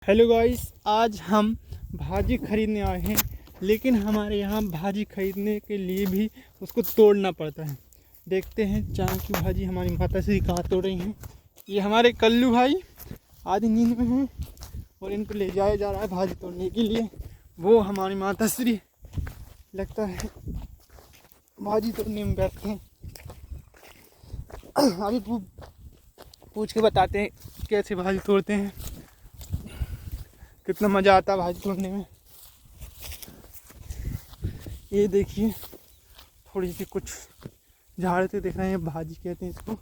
Hello guys, आज हम भाजी खरीदने आए हैं। लेकिन हमारे यहाँ भाजी खरीदने के लिए भी उसको तोड़ना पड़ता है। देखते हैं चाय की भाजी हमारी माता श्री कहाँ तोड़ रही हैं। ये हमारे कल्लू भाई आधी नींद में हैं और इनको ले जाया जा रहा है भाजी तोड़ने के लिए। वो हमारी माता श्री लगता है भाजी तोड़ने में बैठते हैं। अभी पूछ के बताते हैं कैसे भाजी तोड़ते हैं, कितना मज़ा आता है भाजी तोड़ने में। ये देखिए थोड़ी सी कुछ झाड़ से दिख रहे हैं, भाजी कहते हैं इसको।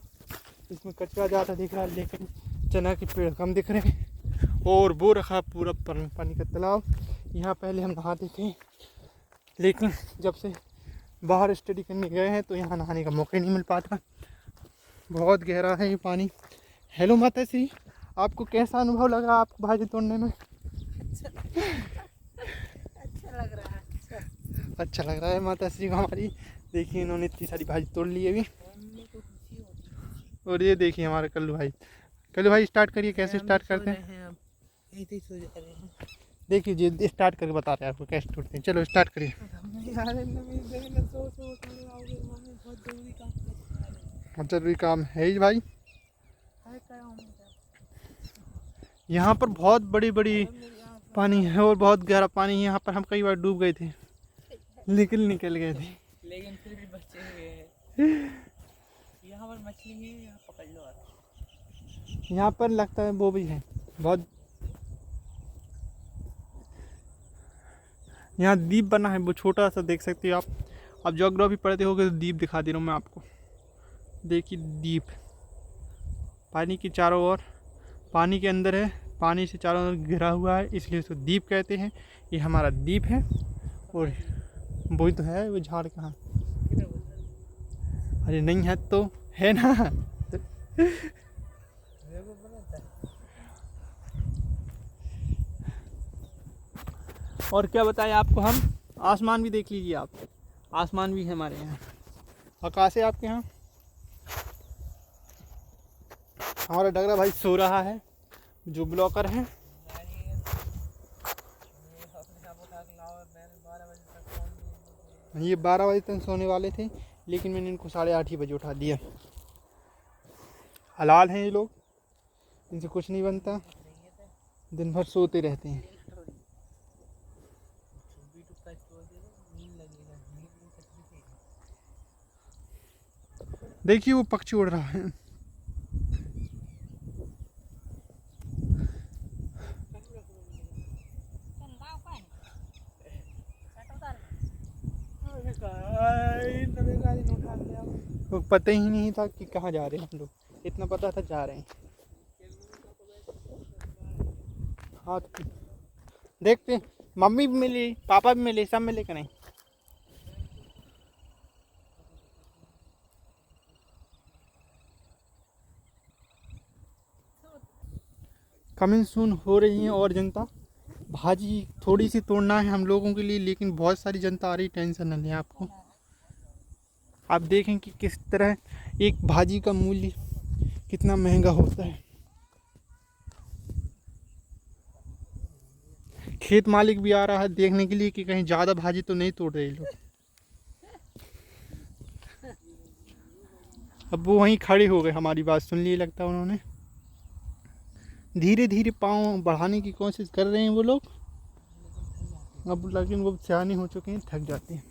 इसमें कचरा ज़्यादा दिख रहा है लेकिन चना के पेड़ कम दिख रहे हैं। और वो रखा पूरा पानी का तालाब। यहाँ पहले हम नहाते थे लेकिन जब से बाहर स्टडी करने गए हैं तो यहाँ नहाने का मौका नहीं मिल पाता। बहुत गहरा है ये पानी। हेलो माता श्री, आपको कैसा अनुभव लगा आपको भाजी तोड़ने में? अच्छा लग रहा है माता श्री को हमारी। देखिए इन्होंने इतनी सारी भाजी तोड़ ली अभी। और ये देखिए हमारे कल्लू भाई स्टार्ट करिए, कैसे स्टार्ट करते हैं? देखिए जी स्टार्ट करके बता रहे हैं आपको कैसे तोड़ते हैं। चलो स्टार्ट करिए। जरूरी काम है ही भाई। यहाँ पर बहुत बड़ी बड़ी पानी है और बहुत गहरा पानी है। यहाँ पर हम कई बार डूब गए थे लेकिन निकल गए थे। लेकिन फिर भी बच्चे हुए हैं। यहाँ पर मछली है, यहाँ पकड़ लो आप। यहाँ पर लगता है वो भी है बहुत। यहाँ द्वीप बना है, वो छोटा सा देख सकते हो आप। अब ज्योग्राफी पढ़ते होगे तो द्वीप दिखा दे रहा हूँ मैं आपको। देखिए द्वीप पानी के चारों ओर, पानी के अंदर है, पानी से चारों ओर घिरा हुआ है इसलिए उसको द्वीप कहते हैं। ये हमारा द्वीप है और वही तो है। वो झाड़ कहाँ? अरे नहीं है तो है ना। और क्या बताएं आपको हम। आसमान भी देख लीजिए आप, आसमान भी है हमारे यहाँ। आकाश है आपके यहाँ। हमारा डगरा भाई सो रहा है जो ब्लॉकर है। ये 12 बजे तक सोने वाले थे लेकिन मैंने इनको 8:30 बजे उठा दिया। हलाल हैं ये लोग, इनसे कुछ नहीं बनता, दिन भर सोते रहते हैं। देखिए वो पक्षी उड़ रहा है। तो पता ही नहीं था कि कहाँ जा रहे हैं हम लोग, इतना पता था जा रहे हैं। हाँ तो देखते, मम्मी भी मिली, पापा भी मिले, सब मिले कि नहीं? कमिंग सून हो रही है। और जनता भाजी थोड़ी सी तोड़ना है हम लोगों के लिए, लेकिन बहुत सारी जनता आ रही, टेंशन न लें आपको। आप देखें कि किस तरह एक भाजी का मूल्य कितना महंगा होता है। खेत मालिक भी आ रहा है देखने के लिए कि कहीं ज़्यादा भाजी तो नहीं तोड़ रहे लोग। अब वो वहीं खड़े हो गए, हमारी बात सुन ली लगता है उन्होंने। धीरे धीरे पाँव बढ़ाने की कोशिश कर रहे हैं वो लोग अब, लेकिन वो सियाने हो चुके हैं, थक जाते हैं।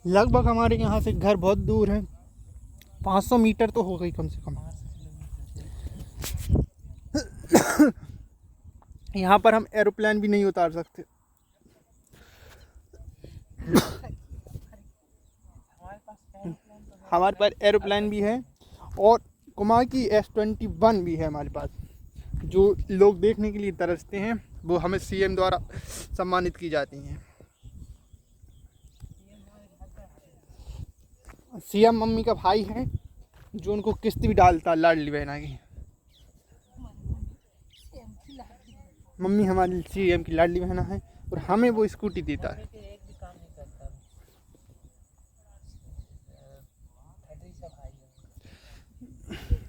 लगभग हमारे यहाँ से घर बहुत दूर है, 500 मीटर तो हो गई कम से कम। यहाँ पर हम एरोप्लेन भी नहीं उतार सकते। हमारे पास एरोप्लेन भी है और कुमार की S21 भी है हमारे पास, जो लोग देखने के लिए तरसते हैं। वो हमें CM द्वारा सम्मानित की जाती हैं। CM मम्मी का भाई है जो उनको किस्त भी डालता लाडली बहना की। मम्मी हमारी CM की लाडली बहना है और हमें वो स्कूटी देता है।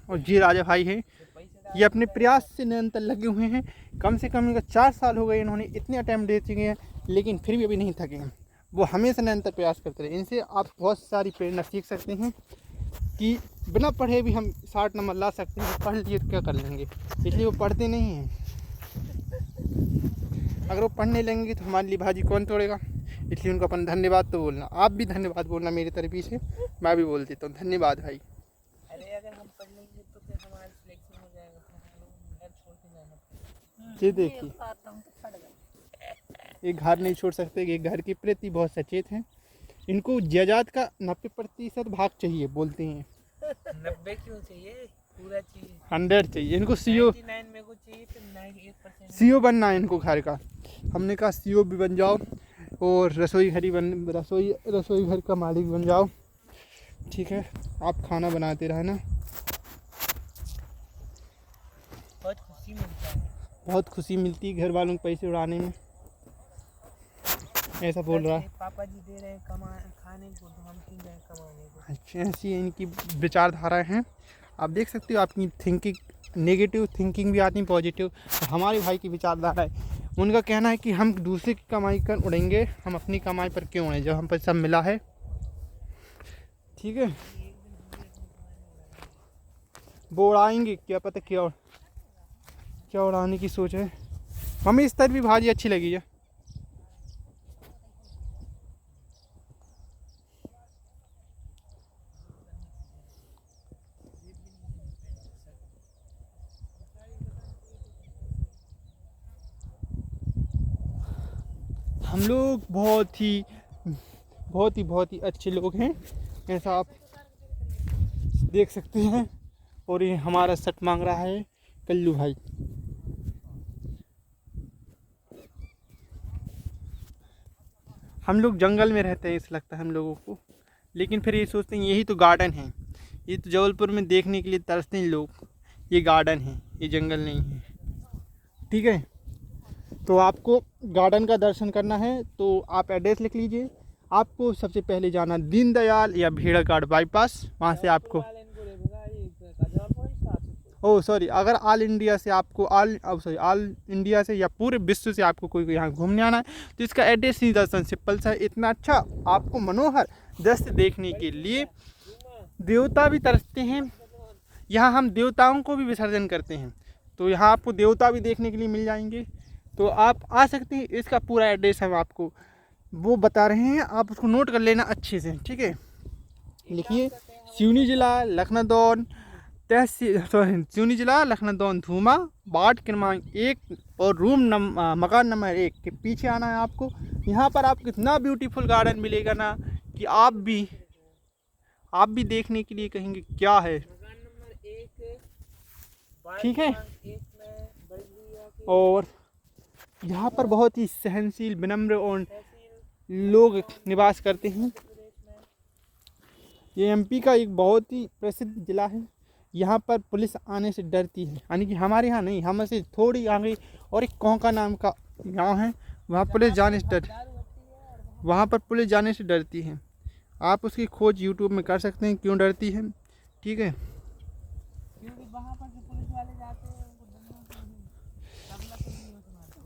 और जी राजा भाई है ये अपने प्रयास से निरंतर लगे हुए हैं। कम से कम इनका 4 साल हो गए, इन्होंने इतने अटैम्प्ट दे चुके हैं, लेकिन फिर भी अभी नहीं थके हैं। वो हमेशा निरंतर प्रयास करते रहे। इनसे आप बहुत सारी प्रेरणा सीख सकते हैं कि बिना पढ़े भी हम 60 नंबर ला सकते हैं। पढ़ लिए तो क्या कर लेंगे, इसलिए वो पढ़ते नहीं हैं। अगर वो पढ़ने लगेंगे तो हमारे लिए भाजी कौन तोड़ेगा, इसलिए उनको अपन धन्यवाद तो बोलना। आप भी धन्यवाद बोलना मेरी तरफ से, मैं भी बोल देता हूँ धन्यवाद भाई। अरे अगर हम पढ़ लेंगे तो फिर हमारा सिलेक्शन हो जाएगा, फिर घर छोड़ के जाना पड़ेगा। ये देखिए, एक घर नहीं छोड़ सकते, एक घर के प्रति बहुत सचेत हैं। इनको जायदाद का 90% भाग चाहिए बोलते हैं। 90 क्यों चाहिए, पूरा चाहिए, 100 चाहिए इनको। सीओ 99 मेरे को चाहिए, फिर 98% सीओ बनना है इनको घर का। हमने कहा सीओ भी बन जाओ और रसोई घर का मालिक बन जाओ, ठीक है। आप खाना बनाते रहना, बहुत खुशी मिलता है। बहुत खुशी मिलती है घर वालों के पैसे उड़ाने में, ऐसा बोल रहा है। पापा जी दे रहे हैं खाने को, तो हम क्यों जाएं कमाने को। अच्छा, ऐसी इनकी विचारधारा हैं। आप देख सकते हो आपकी थिंकिंग, नेगेटिव थिंकिंग भी आती है, पॉजिटिव। हमारे भाई की विचारधारा है, उनका कहना है कि हम दूसरे की कमाई कर उड़ेंगे, हम अपनी कमाई पर क्यों उड़ें जब हम पर सब मिला है, ठीक है। वो उड़ाएंगे, क्या पता क्या उड़ाने की सोच है। मम्मी इस तरह भी भाजी अच्छी लगी है। हम लोग बहुत ही अच्छे लोग हैं, ऐसा आप देख सकते हैं। और ये हमारा सट मांग रहा है कल्लू भाई। हम लोग जंगल में रहते हैं ऐसा लगता है हम लोगों को, लेकिन फिर ये सोचते हैं यही तो गार्डन है। ये तो जबलपुर में देखने के लिए तरसते हैं लोग, ये गार्डन है, ये जंगल नहीं है, ठीक है। तो आपको गार्डन का दर्शन करना है तो आप एड्रेस लिख लीजिए। आपको सबसे पहले जाना दीनदयाल या भेड़ाघाट बाईपास, वहाँ से आपको अगर ऑल इंडिया से या पूरे विश्व से आपको कोई यहाँ घूमने आना है तो इसका एड्रेस ही दर्शन सिंपल सा है। इतना अच्छा आपको मनोहर दृश्य देखने के लिए देवता भी तरसते हैं। यहाँ हम देवताओं को भी विसर्जन करते हैं, तो यहाँ आपको देवता भी देखने के लिए मिल जाएंगे। तो आप आ सकते हैं। इसका पूरा एड्रेस हम आपको वो बता रहे हैं, आप उसको नोट कर लेना अच्छे से, ठीक है। लिखिए, सिवनी जिला लखनऊ धूमा, वार्ड क्रमांक 1 और मकान नंबर 1 के पीछे आना है आपको। यहाँ पर आपको इतना ब्यूटीफुल गार्डन मिलेगा ना कि आप भी देखने के लिए कहेंगे क्या है, ठीक है। और यहाँ पर बहुत ही सहनशील, विनम्र और लोग निवास करते हैं। ये एमपी का एक बहुत ही प्रसिद्ध ज़िला है। यहाँ पर पुलिस आने से डरती है, यानी कि हमारे यहाँ नहीं, हमसे थोड़ी आगे और एक कोंका नाम का गांव है, वहाँ पुलिस जाने से डरती है। आप उसकी खोज यूट्यूब में कर सकते हैं क्यों डरती है, ठीक है।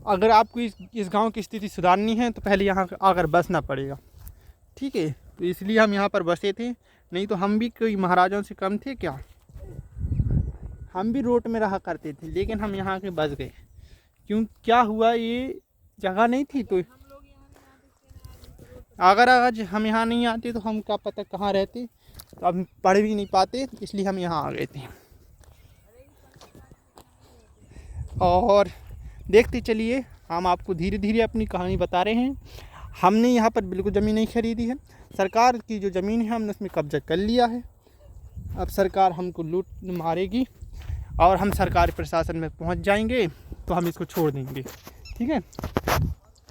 अगर आपको इस गांव की स्थिति सुधारनी है तो पहले यहाँ आकर बसना पड़ेगा, ठीक है। तो इसलिए हम यहाँ पर बसे थे, नहीं तो हम भी कोई महाराजाओं से कम थे क्या। हम भी रोड में रहा करते थे, लेकिन हम यहाँ के बस गए। क्या हुआ, ये जगह नहीं थी। तो अगर आज हम यहाँ नहीं आते तो हम क्या पता कहाँ रहते, तो अब पढ़ भी नहीं पाते, इसलिए हम यहाँ आ गए थे। और देखते चलिए, हम आपको धीरे धीरे अपनी कहानी बता रहे हैं। हमने यहाँ पर बिल्कुल ज़मीन नहीं खरीदी है, सरकार की जो ज़मीन है हमने उसमें कब्जा कर लिया है। अब सरकार हमको लूट मारेगी और हम सरकारी प्रशासन में पहुँच जाएंगे तो हम इसको छोड़ देंगे, ठीक है।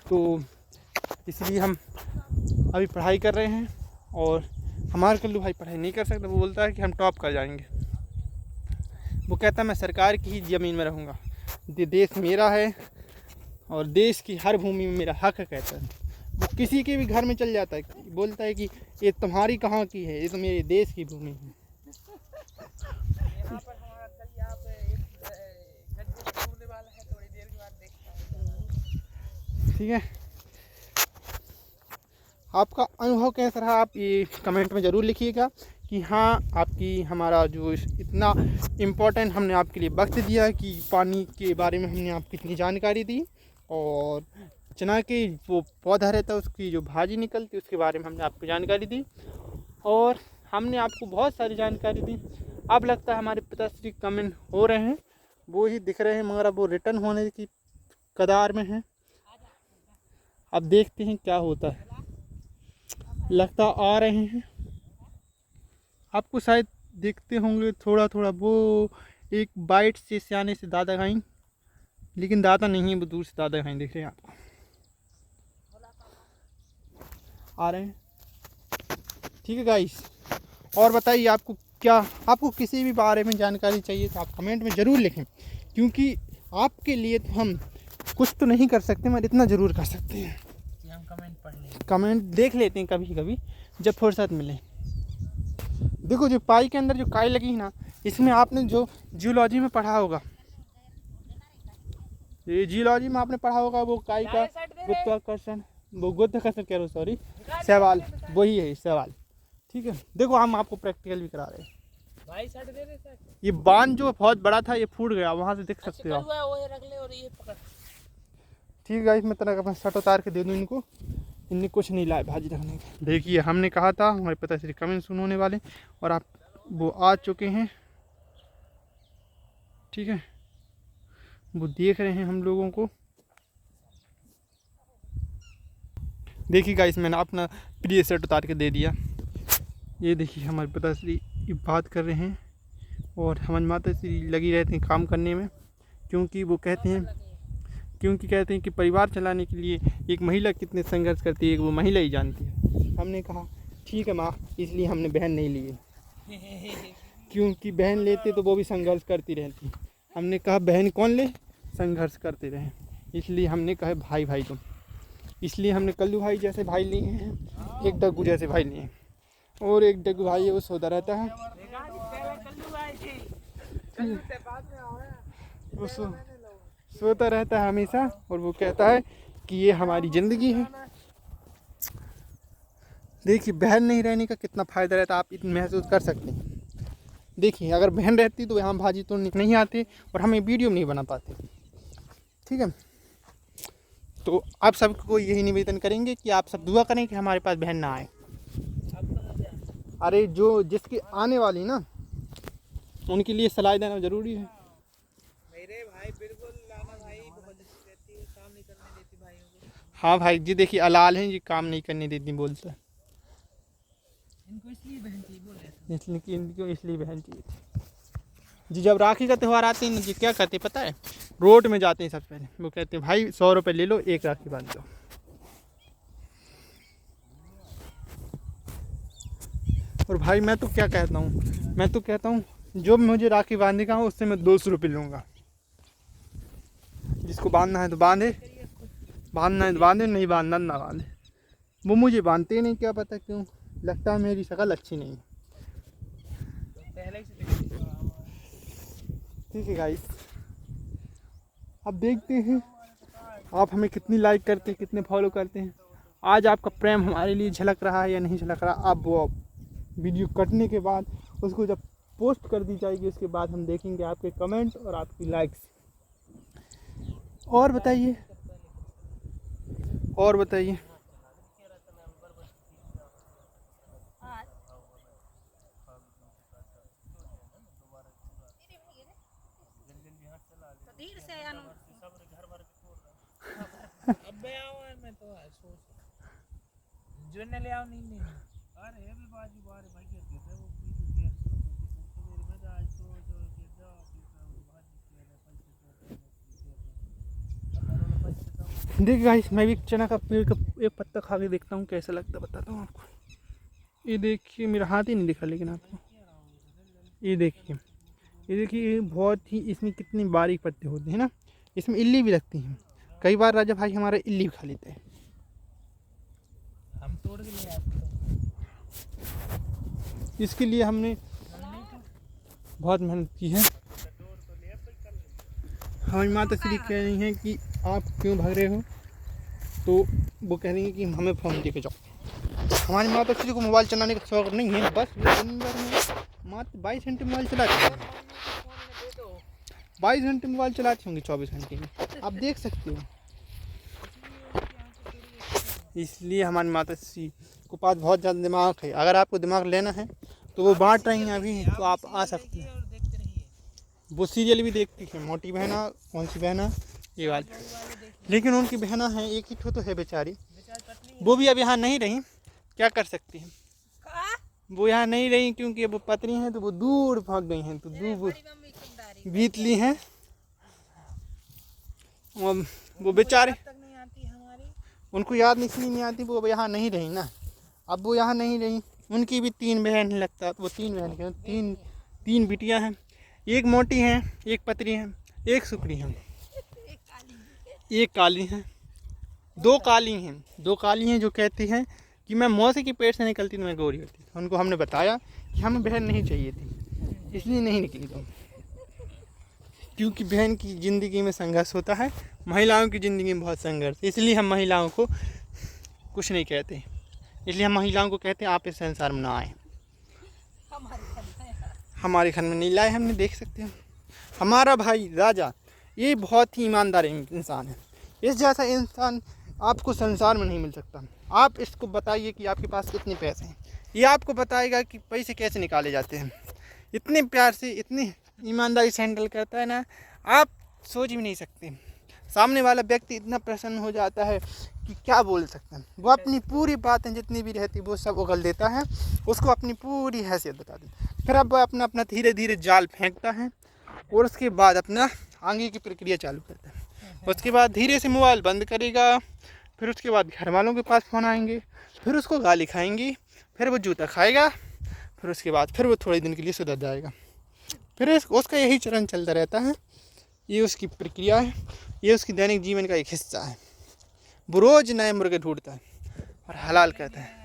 तो इसलिए हम अभी पढ़ाई कर रहे हैं, और हमारा कल्लू भाई पढ़ाई नहीं कर सकता। वो बोलता है कि हम टॉप कर जाएंगे। वो कहता है मैं सरकार की ही ज़मीन में रहूँगा, देश मेरा है और देश की हर भूमि में मेरा हक है, कहता है। वो किसी के भी घर में चल जाता है, बोलता है कि ये तुम्हारी कहाँ की है, ये तो मेरे देश की भूमि है। यहाँ पर हमारा कल यहाँ पे एक ठीक है, आपका अनुभव कैसा रहा आप ये कमेंट में ज़रूर लिखिएगा कि हाँ आपकी हमारा जो इतना इम्पोर्टेंट हमने आपके लिए वक्त दिया कि पानी के बारे में हमने आपको इतनी जानकारी दी, और चना के वो पौधा रहता है उसकी जो भाजी निकलती है उसके बारे में हमने आपको जानकारी दी, और हमने आपको बहुत सारी जानकारी दी। अब लगता है हमारे पिताश्री कमेंट हो रहे हैं, वो ही दिख रहे हैं, मगर अब वो रिटर्न होने की कगार में हैं। अब देखते हैं क्या होता है, लगता आ रहे हैं, आपको शायद देखते होंगे थोड़ा थोड़ा। वो एक बाइट से सियाने से दादा खाई, लेकिन दादा नहीं है, वो दूर से दादा खाई दिख रहे हैं आपको, आ रहे हैं। ठीक है गाइस, और बताइए आपको क्या, आपको किसी भी बारे में जानकारी चाहिए तो आप कमेंट में ज़रूर लिखें, क्योंकि आपके लिए तो हम कुछ तो नहीं कर सकते मगर इतना ज़रूर कर सकते हैं कि हम कमेंट पढ़ लें, कमेंट देख लेते हैं कभी कभी जब फुर्सत मिले। देखो जो पाई के अंदर जो काई लगी है ना, इसमें आपने जो जियोलॉजी में पढ़ा होगा, ये जियोलॉजी में आपने पढ़ा होगा, वो काई का गुरुत्वाकर्षण, वो गुरुत्वाकर्षण कह रहा हूँ सॉरी, सवाल वही है सवाल। ठीक है, देखो हम आपको प्रैक्टिकल भी करा रहे हैं। भाई सेट दे दे सेट। ये बांध जो बहुत बड़ा था ये फूट गया, वहाँ से देख सकते हो आप। वो रख ले और ये पकड़। ठीक है गाइस, मैं तरह का अपना शर्ट उतार के दे दूँ इनको, इनने कुछ नहीं लाए भाजी रखने के। देखिए हमने कहा था हमारे पिताश्री कमेंट सुन होने वाले, और आप वो आ चुके हैं। ठीक है, वो देख रहे हैं हम लोगों को। देखिए गाइस, मैंने अपना प्रिय शर्ट उतार के दे दिया। ये देखिए हमारे पिताश्री बात कर रहे हैं, और हमारी माताश्री लगी रहती हैं काम करने में, क्योंकि वो कहते हैं कि परिवार चलाने के लिए एक महिला कितने संघर्ष करती है वो महिला ही जानती है। हमने कहा ठीक है माँ, इसलिए हमने बहन नहीं ली, क्योंकि बहन लेते तो वो भी संघर्ष करती रहती। हमने कहा बहन कौन ले, संघर्ष करते रहें, इसलिए हमने कहा भाई भाई तुम, इसलिए हमने कल्लू भाई जैसे भाई लिए हैं, एक डग्गू जैसे भाई लिए हैं, और एक डग्गू भाई है वो सोता रहता है, वो सोता रहता है हमेशा, और वो कहता है कि ये हमारी ज़िंदगी है। देखिए बहन नहीं रहने का कितना फ़ायदा रहता है, आप इतना महसूस कर सकते हैं। देखिए अगर बहन रहती तो यहाँ भाजी तो नहीं आती और हमें वीडियो नहीं बना पाते। ठीक है, तो आप सबको यही निवेदन करेंगे कि आप सब दुआ करें कि हमारे पास बहन ना आए। अरे जो जिसकी आने वाली ना, उनके लिए सलाह देना ज़रूरी है। मेरे भाई बिल्कुल लाना भाई, बहुत अच्छी रहती है, काम नहीं करने देती भाइयों को। हाँ भाई जी, देखिए अलाल हैं जी, काम नहीं करने देती बोलते हैं, इनको इसलिए बहन चाहिए बोल रहे थे, इसलिए कि इनको इसलिए बहन चाहिए थी जी। जब राखी का त्यौहार आते हैं जी, क्या करते पता है, रोड में जाते हैं सबसे पहले, वो कहते हैं भाई 100 रुपये ले लो, एक राखी बांध दो। और भाई मैं तो क्या कहता हूँ, मैं तो कहता हूँ जो मुझे राखी बांधने का हो उससे मैं 200 रुपये लूँगा। जिसको बांधना है तो बांधे, बांधना है तो बांधे, नहीं बांधना ना बांधे। वो मुझे बांधते नहीं, क्या पता क्यों, लगता है मेरी शक्ल अच्छी नहीं है। पहले ही से ठीक है गाइस, अब देखते हैं आप हमें कितनी लाइक करते हैं, कितने फॉलो करते हैं। आज आपका प्रेम हमारे लिए झलक रहा है या नहीं झलक रहा, अब वो वीडियो कटने के बाद उसको जब पोस्ट कर दी जाएगी उसके बाद हम देखेंगे आपके कमेंट और आपकी लाइक्स। और बताइए, और बताइए। अब मैं आऊँ, मैं तो सोच जो न ले आओ नहीं अरे भी बाजी बारे भाई के थे वो भी मेरे में आज तो जो के जा देखिए गाइस, मैं भी चना का पेड़ का एक पत्ता खा के देखता हूँ कैसा लगता है, बताता हूँ आपको। ये देखिए मेरा हाथ ही नहीं दिखा लेकिन आपको, ये देखिए, ये देखिए बहुत ही, इसमें कितनी बारीक पत्ते होते हैं ना, इसमें इल्ली भी लगती हैं। कई बार राजा भाई हमारे इल्ली भी खा लेते हैं। हम तोड़ के ले आते इसके लिए हमने बहुत मेहनत की है। हमारी माता श्री कह रही हैं कि आप क्यों भाग रहे हो, तो वो कह रही है कि हमें फ़ोन दे के जाओ। हमारी माता श्री को मोबाइल चलाने का शौक नहीं है, बस वो दिन भर में मात्र 22 घंटे मोबाइल चलाती है। 22 घंटे मोबाइल चलाती होंगी 24 घंटे में, आप देख सकते हो। इसलिए हमारी माता श्री को पास बहुत ज़्यादा दिमाग है। अगर आपको दिमाग लेना है तो वो बांट रही हैं अभी, तो आप आ सकते हैं। वो सीरियल भी देखती है, मोटी बहना, कौन सी बहना, ये वाली। लेकिन उनकी बहना है, एक ही तो है बेचारी, वो भी अब यहाँ नहीं रही, क्या कर सकती हैं। वो यहाँ नहीं रही क्योंकि वो पत्नी हैं, तो वो दूर भाग गई हैं, तो दूर बीत ली हैं। वो बेचारे उनको याद इसलिए नहीं आती, वो यहाँ नहीं रही ना। अब वो यहाँ नहीं रही, उनकी भी 3 बहन लगता, वो 3 बहन के 3 बिटियाँ हैं। एक मोटी हैं, एक पतली हैं, एक सुकड़ी हैं, एक काली हैं, 2 काली हैं। 2 काली हैं जो कहती हैं कि मैं मौसी के पेट से निकलती तो मैं गोरी होती। उनको हमने बताया कि हमें बहन नहीं चाहिए थी, इसलिए नहीं निकली तुम, क्योंकि बहन की ज़िंदगी में संघर्ष होता है, महिलाओं की ज़िंदगी में बहुत संघर्ष, इसलिए हम महिलाओं को कुछ नहीं कहते। इसलिए हम महिलाओं को कहते हैं आप इस संसार में ना आए। हमारे घर में नहीं लाए, हमने देख सकते हैं। हमारा भाई राजा ये बहुत ही ईमानदार इंसान है। इस जैसा इंसान आपको संसार में नहीं मिल सकता। आप इसको बताइए कि आपके पास कितने पैसे हैं, ये आपको बताएगा कि पैसे कैसे निकाले जाते हैं। इतने प्यार से, इतनी ईमानदारी से हैंडल करता है ना, आप सोच भी नहीं सकते। सामने वाला व्यक्ति इतना प्रसन्न हो जाता है कि क्या बोल सकते हैं। वो अपनी पूरी बातें जितनी भी रहती वो सब उगल देता है, उसको अपनी पूरी हैसियत बता देता है। फिर अब वो अपना अपना धीरे धीरे जाल फेंकता है और उसके बाद अपना आगे की प्रक्रिया चालू करता है। उसके बाद धीरे से मोबाइल बंद करेगा, फिर उसके बाद घर वालों के पास फ़ोन आएंगे, फिर उसको गाली खाएंगी, फिर वो जूता खाएगा, फिर उसके बाद फिर वो थोड़े दिन के लिए सुधर जाएगा। फिर उसका यही चरण चलता रहता है। ये उसकी प्रक्रिया है, ये उसकी दैनिक जीवन का एक हिस्सा है। वो रोज़ नए मुर्गे ढूंढता है और हलाल कहता है।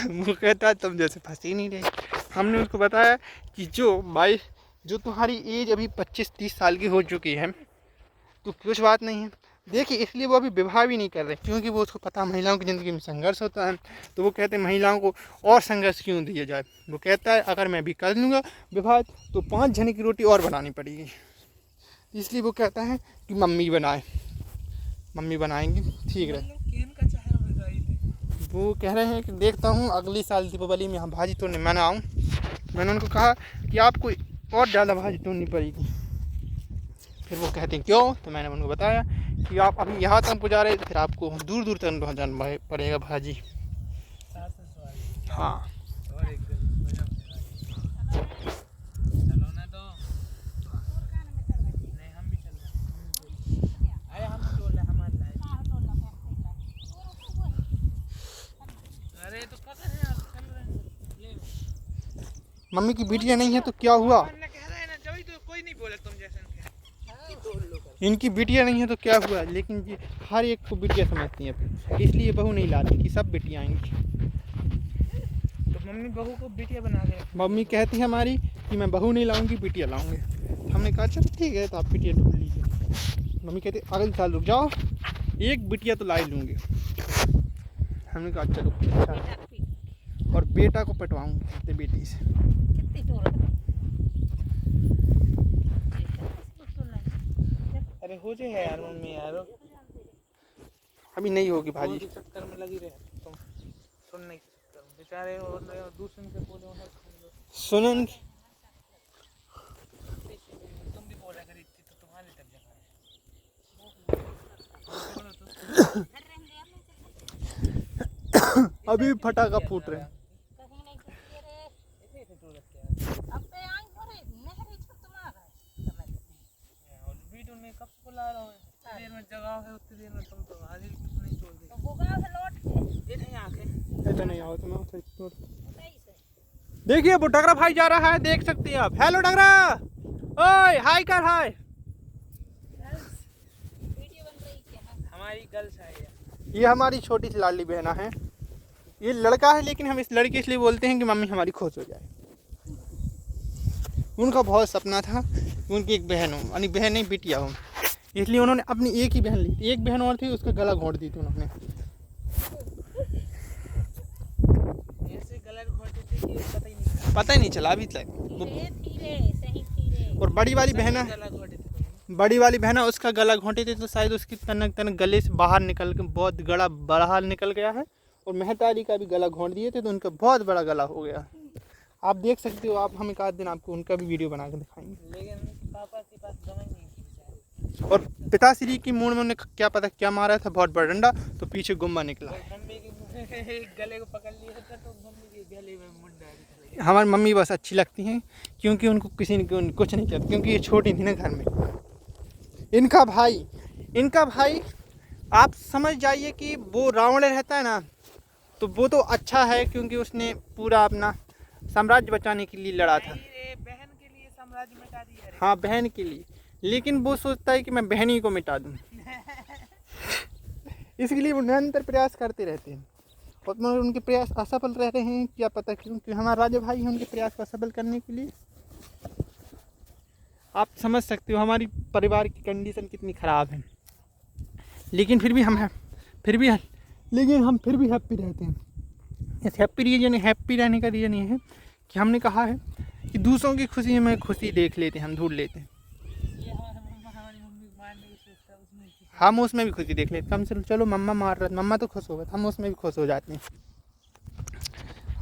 वो कहता है तुम जैसे फंस ही नहीं रहे। हमने उसको बताया कि जो तुम्हारी एज अभी 25-30 साल की हो चुकी है तो कुछ बात नहीं है। देखिए, इसलिए वो अभी विवाह भी नहीं कर रहे, क्योंकि वो उसको पता महिलाओं की ज़िंदगी में संघर्ष होता है। तो वो कहते हैं महिलाओं को और संघर्ष क्यों दिया जाए। वो कहता है अगर मैं भी कर लूँगा विवाह तो 5 जने की रोटी और बनानी पड़ेगी। इसलिए वो कहता है कि मम्मी बनाएंगे, ठीक रहे। वो कह रहे हैं कि देखता हूँ अगली साल दीपावली में यहाँ भाजी तोड़ने मैं ना आऊँ। मैंने उनको कहा कि आपको और ज़्यादा भाजी तोड़नी पड़ेगी। फिर वो कहते हैं क्यों, तो मैंने उनको बताया कि आप अभी यहाँ तक पहुँचा रहे, फिर आपको दूर दूर तक पहुँचाना पड़ेगा भाजी। हाँ, मम्मी की बिटिया नहीं है तो क्या हुआ, इनकी बिटिया नहीं है तो क्या हुआ, लेकिन ये हर एक को बिटिया समझती हैं, इसलिए बहू नहीं लाती कि सब बिटियाँ आएंगी। तो मम्मी बहू को बिटिया बना दे। मम्मी कहती है हमारी कि मैं बहू नहीं लाऊंगी, बिटिया लाऊंगी। हमने कहा चलो ठीक है, तो आप बिटिया ढूंढ लीजिए। मम्मी कहती अगले साल रुक जाओ, एक बिटिया तो ला ही लूँगी। हमने कहा चलो अच्छा, और बेटा को पटवाऊँगी अपनी बेटी से। अरे हो जाए यार मम्मी, यार अभी नहीं होगी भाजी, चक्कर में लगी रहे तुम, सुनने बेचारे और दूसरे से बोले सुनन तुम भी बोला करी थी तो तुम्हारे तक जगह अभी फटाका फूट रहे हैं। देर में जगह है उतनी देर में तुम तो हाजिर नहीं छोड़ दे। तो वो गांव से लौट के इधर आके ऐसा नहीं आओ तुम तो देखिए वो डगरा भाई जा रहा है, देख सकते हैं आप। हेलो डगरा, ओए हाय कर, हाय। वीडियो बन रही है हमारी गर्ल्स है। ये हमारी छोटी सी लाडली बहना है। ये लड़का है लेकिन हम इस लड़के इसलिए बोलते हैं कि मम्मी हमारी खुश हो जाए। उनका बहुत सपना था कि उनकी एक बहन हो, यानी बहन नहीं बिटिया हो, इसलिए उन्होंने अपनी एक ही बहन ली थी, एक बहन और थी, उसका गला घोंट दी थी उन्होंने। ऐसे गला घोंटे थे कि पता ही नहीं चला अभी तक। और बड़ी वाली बहन है, गला घोंटे थे। बड़ी वाली बहन है, उसका गला घोंटे थे तो शायद उसकी तनक तनक गले से बाहर निकल के बहुत गला बड़ा निकल गया है। और मेहतारी का भी गला घोंट दिए थे तो उनका बहुत बड़ा गला हो गया। आप देख सकते हो, आप हम एक आध दिन आपको उनका भी वीडियो बना के दिखाएंगे। लेकिन उनके पापा के पास दवाई नहीं थी। और पिताश्री की मूड में उन्हें क्या पता क्या मारा था, बहुत बड़ा डंडा, तो पीछे गुम्बा निकला। मम्मी के गले को पकड़ लिया था तो मम्मी के गले में मुंडा निकल गया। हमारी मम्मी बस अच्छी लगती हैं क्योंकि उनको किसी ने कुछ नहीं किया, क्योंकि ये छोटी थी ना घर में। इनका भाई आप समझ जाइए कि वो रावण रहता है ना, तो वो तो अच्छा है क्योंकि उसने पूरा अपना साम्राज्य बचाने के लिए लड़ा था। बहन के लिए साम्राज्य मिटा दिया रे। हाँ, बहन के लिए, लेकिन वो सोचता है कि मैं बहन ही को मिटा दूँ। इसलिए वो निरंतर प्रयास करते रहते हैं और मगर उनके प्रयास असफल रह रहे हैं। क्या पता क्यों, क्योंकि हमारा राजा भाई है उनके प्रयास को असफल करने के लिए। आप समझ सकते हो हमारी परिवार की कंडीशन कितनी ख़राब है, लेकिन फिर भी हम फिर भी हैप्पी रहते हैं। इस हैप्पी रहने का रीज़न ये है कि हमने कहा है कि दूसरों की खुशी में खुशी देख लेते हैं, हम ढूंढ लेते हैं। हम उसमें भी खुशी देख लेते, कम से चलो मम्मा मार रहा, मम्मा तो खुश हो गए, हम उसमें भी खुश हो जाते हैं।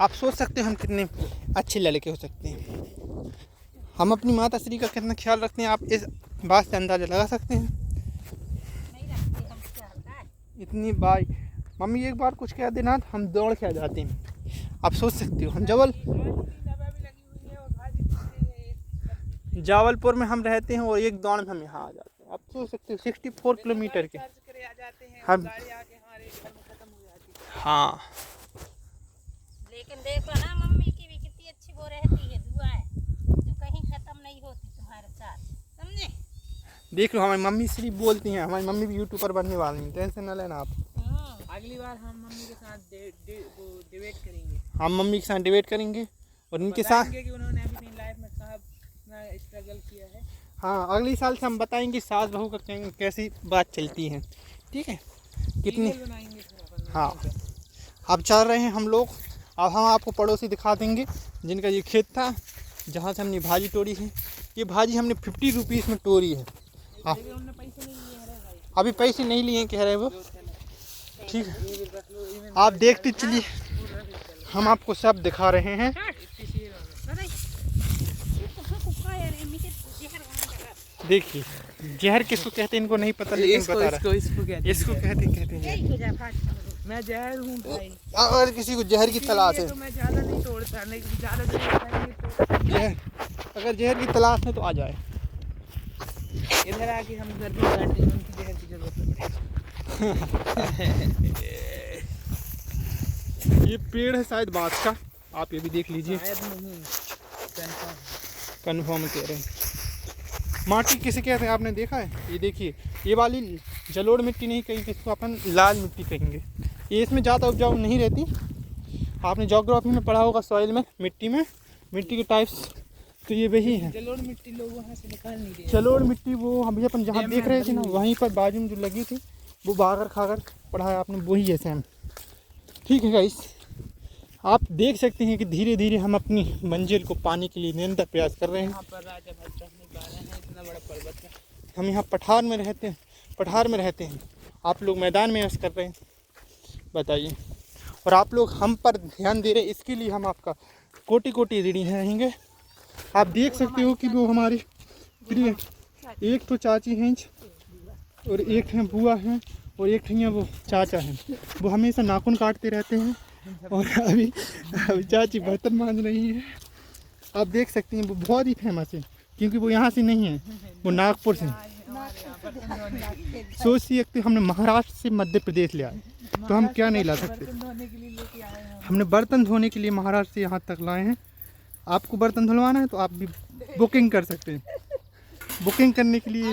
आप सोच सकते हो हम कितने अच्छे लड़के हो सकते हैं, हम अपनी माता श्री का कितना ख्याल रखते हैं। आप इस बात से अंदाज़ा लगा सकते हैं। इतनी बार मम्मी एक बार कुछ कह देना तो हम दौड़ के आ जाते हैं। आप सोच सकते हो हम जबलपुर में हम रहते हैं और एक दौड़ में हम यहाँ आ जाते हैं। आप सोच सकते हो 64 किलोमीटर के हम। हाँ, लेकिन देखो ना मम्मी की भी कितनी अच्छी वो रहती है, दुआ है जो कहीं खत्म नहीं होती तुम्हारे साथ, समझे। देख लो हमारी मम्मी सिर्फ बोलती हैं, हमारी मम्मी भी यूट्यूबर बनने वाली हैं, टेंशन ना लेना आप। अगली बार हम मम्मी के साथ डिबेट करेंगे। हम मम्मी के साथ डिबेट करेंगे और इनके साथ कि उन्होंने अपनी लाइफ में कहाँ स्ट्रगल किया है। हाँ, अगले साल से हम बताएंगे सास बहू का कैसी बात चलती है, ठीक है, कितनी। हाँ, अब चल रहे हैं हम लोग। अब हम आपको पड़ोसी दिखा देंगे जिनका ये खेत था, जहाँ से हमने भाजी तोड़ी है। ये भाजी हमने 50 रुपीज़ में तोड़ी है। हाँ, अभी पैसे नहीं लिए कह रहे वो, ठीक है। आप देखते चलिए, हम आपको सब दिखा रहे हैं। देखिए जहर किसको कहते हैं इनको नहीं पता, लेकिन बता रहा इसको कहते हैं मैं जहर हूँ भाई। और किसी को जहर की तलाश है तो मैं ज़्यादा नहीं तोड़ता, लेकिन ज़्यादा तो जहर, अगर जहर की तलाश है तो आ जाए। इधर आके हम घर भी काटते हैं, उनकी जहर की जरूरत ये पेड़ है शायद बांस का, आप ये भी देख लीजिए। कन्फर्म कह रहे हैं। माटी किसे कहते हैं आपने देखा है? ये देखिए, ये वाली जलोढ़ मिट्टी नहीं कहेंगे इसको, अपन लाल मिट्टी कहेंगे। ये इसमें ज़्यादा उपजाऊ नहीं रहती। आपने ज्योग्राफी में पढ़ा होगा, सॉइल में मिट्टी के टाइप्स, तो ये वही है। जलोढ़ मिट्टी लोग वहाँ से निकाल नहीं रहे। जलोढ़ मिट्टी वो अभी अपन जहाँ देख रहे थे ना, वहीं पर बाजू में जो लगी थी, वो बागर खाकर पढ़ा है आपने, वही है सेम। ठीक है गाइस, आप देख सकते हैं कि धीरे धीरे हम अपनी मंजिल को पाने के लिए निरंतर प्रयास कर रहे हैं। यहाँ पर राजा भाई चढ़ने पा रहे हैं, इतना बड़ा पर्वत है। हम यहाँ पठार में रहते हैं, आप लोग मैदान में ऐश कर रहे हैं, बताइए। और आप लोग हम पर ध्यान दे रहे हैं, इसके लिए हम आपका कोटि कोटि ऋणी रहेंगे। आप देख सकते हो कि वो हमारी प्रिय, एक तो चाची हैं और एक हैं बुआ हैं और एक हैं वो चाचा हैं। वो हमेशा नाखून काटते रहते हैं और अभी चाची बर्तन मांज रही है। आप देख सकते हैं वो बहुत ही फेमस है, क्योंकि वो यहाँ से नहीं है, वो नागपुर से। सोच सकते हमने महाराष्ट्र से मध्य प्रदेश लिया, तो हम क्या नहीं ला सकते। हमने बर्तन धोने के लिए महाराष्ट्र से यहाँ तक लाए हैं। आपको बर्तन धुलवाना है तो आप भी बुकिंग कर सकते हैं। बुकिंग करने के लिए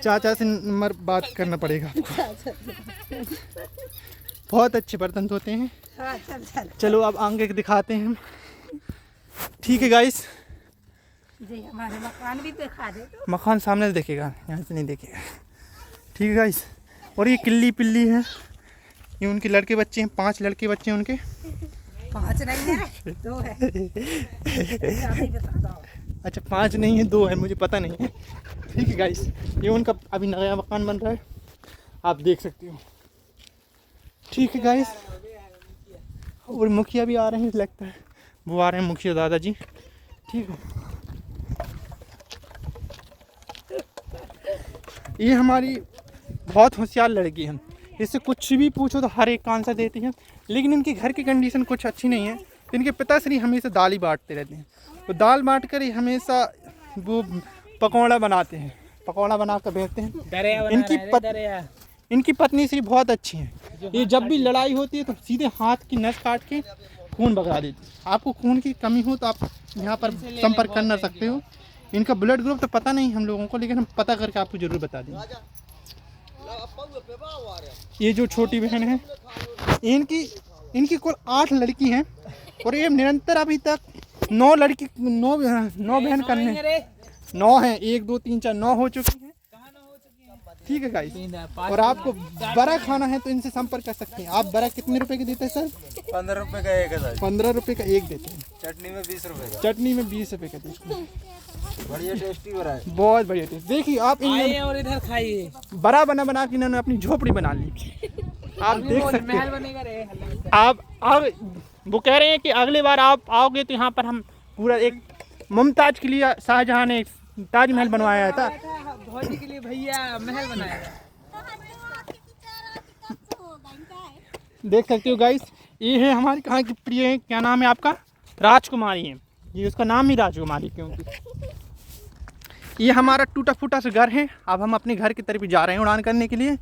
चाचा से नंबर बात करना पड़ेगा आपको। बहुत अच्छे बर्तन धोते हैं। चलो अब आगे दिखाते हैं हम। ठीक है गाइस, जी हमारे मकान भी दिखा दे। मकान सामने से देखेगा, यहाँ से नहीं देखेगा। ठीक है गाइस। और ये किल्ली पिल्ली है, ये उनके लड़के बच्चे हैं, 5 लड़के बच्चे हैं उनके। 5 नहीं है 2 है। अच्छा 5 नहीं है 2 है, मुझे पता नहीं है। ठीक है गाइस, ये उनका अभी नया मकान बन रहा है, आप देख सकते हो। ठीक है गाइस, और मुखिया भी आ रहे हैं लगता है, वो आ रहे हैं मुखिया दादाजी। ठीक है, ये हमारी बहुत होशियार लड़की है, इससे कुछ भी पूछो तो हर एक का आंसर देती है। लेकिन इनके घर की कंडीशन कुछ अच्छी नहीं है। इनके पिताश्री हमेशा दाल ही बांटते रहते हैं, तो दाल बांट कर ही हमेशा वो पकौड़ा बनाते हैं, पकौड़ा बना कर बेचते हैं। इनकी पत्नी श्री बहुत अच्छी है, ये जब भी लड़ाई होती है तो सीधे हाथ की नस काट के खून बगा देती है। आपको खून की कमी हो तो आप यहाँ पर संपर्क कर सकते हो। इनका ब्लड ग्रुप तो पता नहीं हम लोगों को, लेकिन हम पता करके आपको जरूर बता देंगे। ये जो छोटी बहन है, इनकी कुल 8 लड़की हैं, और ये निरंतर अभी तक 9 बहन करने 9 हैं, 1 2 3 4 9 हो चुकी हैं। ठीक है गाइस, और आपको बड़ा खाना है तो इनसे संपर्क कर सकते हैं। आप बड़ा कितने रुपए के देते हैं सर? 15 रुपए का एक है। 15 रुपए का एक देते हैं। चटनी में 20 रुपए का। चटनी में 20 रुपए का देते हैं। बढ़िया टेस्टी बना है, बहुत बढ़िया टेस्ट। देखिए आप और इधर खाइए। बड़ा बना के इन्होंने अपनी झोपड़ी बना ली, आप देख सकते हैं। बनेगा रे। आप वो कह रहे हैं कि अगली बार आप आओगे तो यहाँ पर हम पूरा एक मुमताज के लिए शाहजहां ने ताजमहल बनवाया था, भौजी के लिए भैया महल बनाया। देख सकते हो गाइस, ये है हमारी कहाँ की प्रिय, क्या नाम है आपका? राजकुमारी है, ये उसका नाम ही राजकुमारी, क्योंकि ये हमारा टूटा फूटा सा घर है। अब हम अपने घर की तरफ जा रहे हैं उड़ान करने के लिए।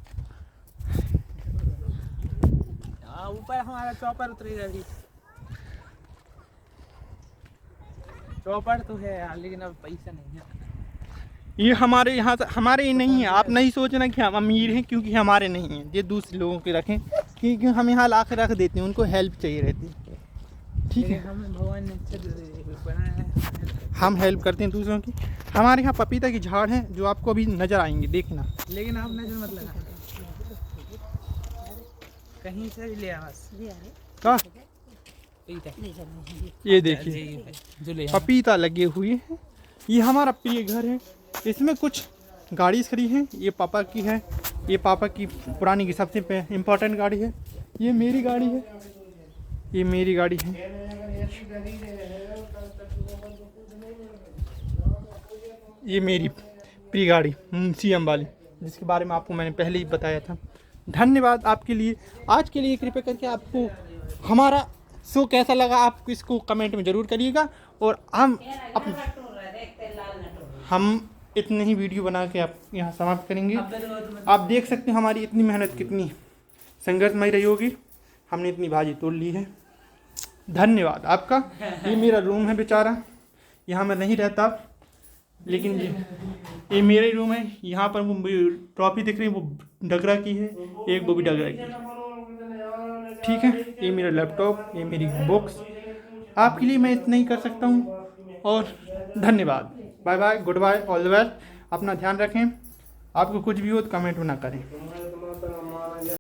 ऊपर हमारा चौपर उतरेगा अभी। चौपर तो है यार, लेकिन अब पैसा नहीं है। ये हमारे यहाँ से हमारे ही नहीं है, आप नहीं सोचना कि हम अमीर हैं, क्योंकि हमारे नहीं हैं, ये दूसरे लोगों के रखें, क्योंकि हम यहाँ ला के रख देते हैं, उनको हेल्प चाहिए रहती है। ठीक है, हमें भगवान ने बनाया है, हम हेल्प करते हैं दूसरों की। हमारे यहाँ पपीता की झाड़ हैं जो आपको अभी नज़र आएंगे, देखना। लेकिन आप नजर मत लगा, कहीं से भी ले आ बस। कहाँ? ये देखिए पपीता लगे हुए हैं। ये हमारा प्रिय घर है, इसमें कुछ गाड़ी खड़ी है, ये पापा की है, ये पापा की पुरानी की सबसे इम्पोर्टेंट गाड़ी है। ये मेरी गाड़ी है, ये मेरी गाड़ी है। ये मेरी प्रिय गाड़ी सीएम वाली, जिसके बारे में आपको मैंने पहले ही बताया था। धन्यवाद आपके लिए। आज के लिए कृपया करके आपको हमारा शो कैसा लगा, आप इसको कमेंट में ज़रूर करिएगा। और हम इतने ही वीडियो बना के आप यहाँ समाप्त करेंगे। आप देख सकते हैं हमारी इतनी मेहनत कितनी संघर्षमय रही होगी, हमने इतनी भाजी तोड़ ली है। धन्यवाद आपका। ये मेरा रूम है बेचारा, यहाँ मैं नहीं रहता, लेकिन ये मेरा ही रूम है। यहाँ पर वो ट्रॉफी दिख रही है, वो डगरा की है, एक वो भी डगरा की है। ठीक है, ये मेरा लैपटॉप, ये मेरी बुक्स। आपके लिए मैं इतना ही कर सकता हूँ, और धन्यवाद। Bye bye, goodbye, all the best. अपना ध्यान रखें, आपको कुछ भी हो तो कमेंट ना करें।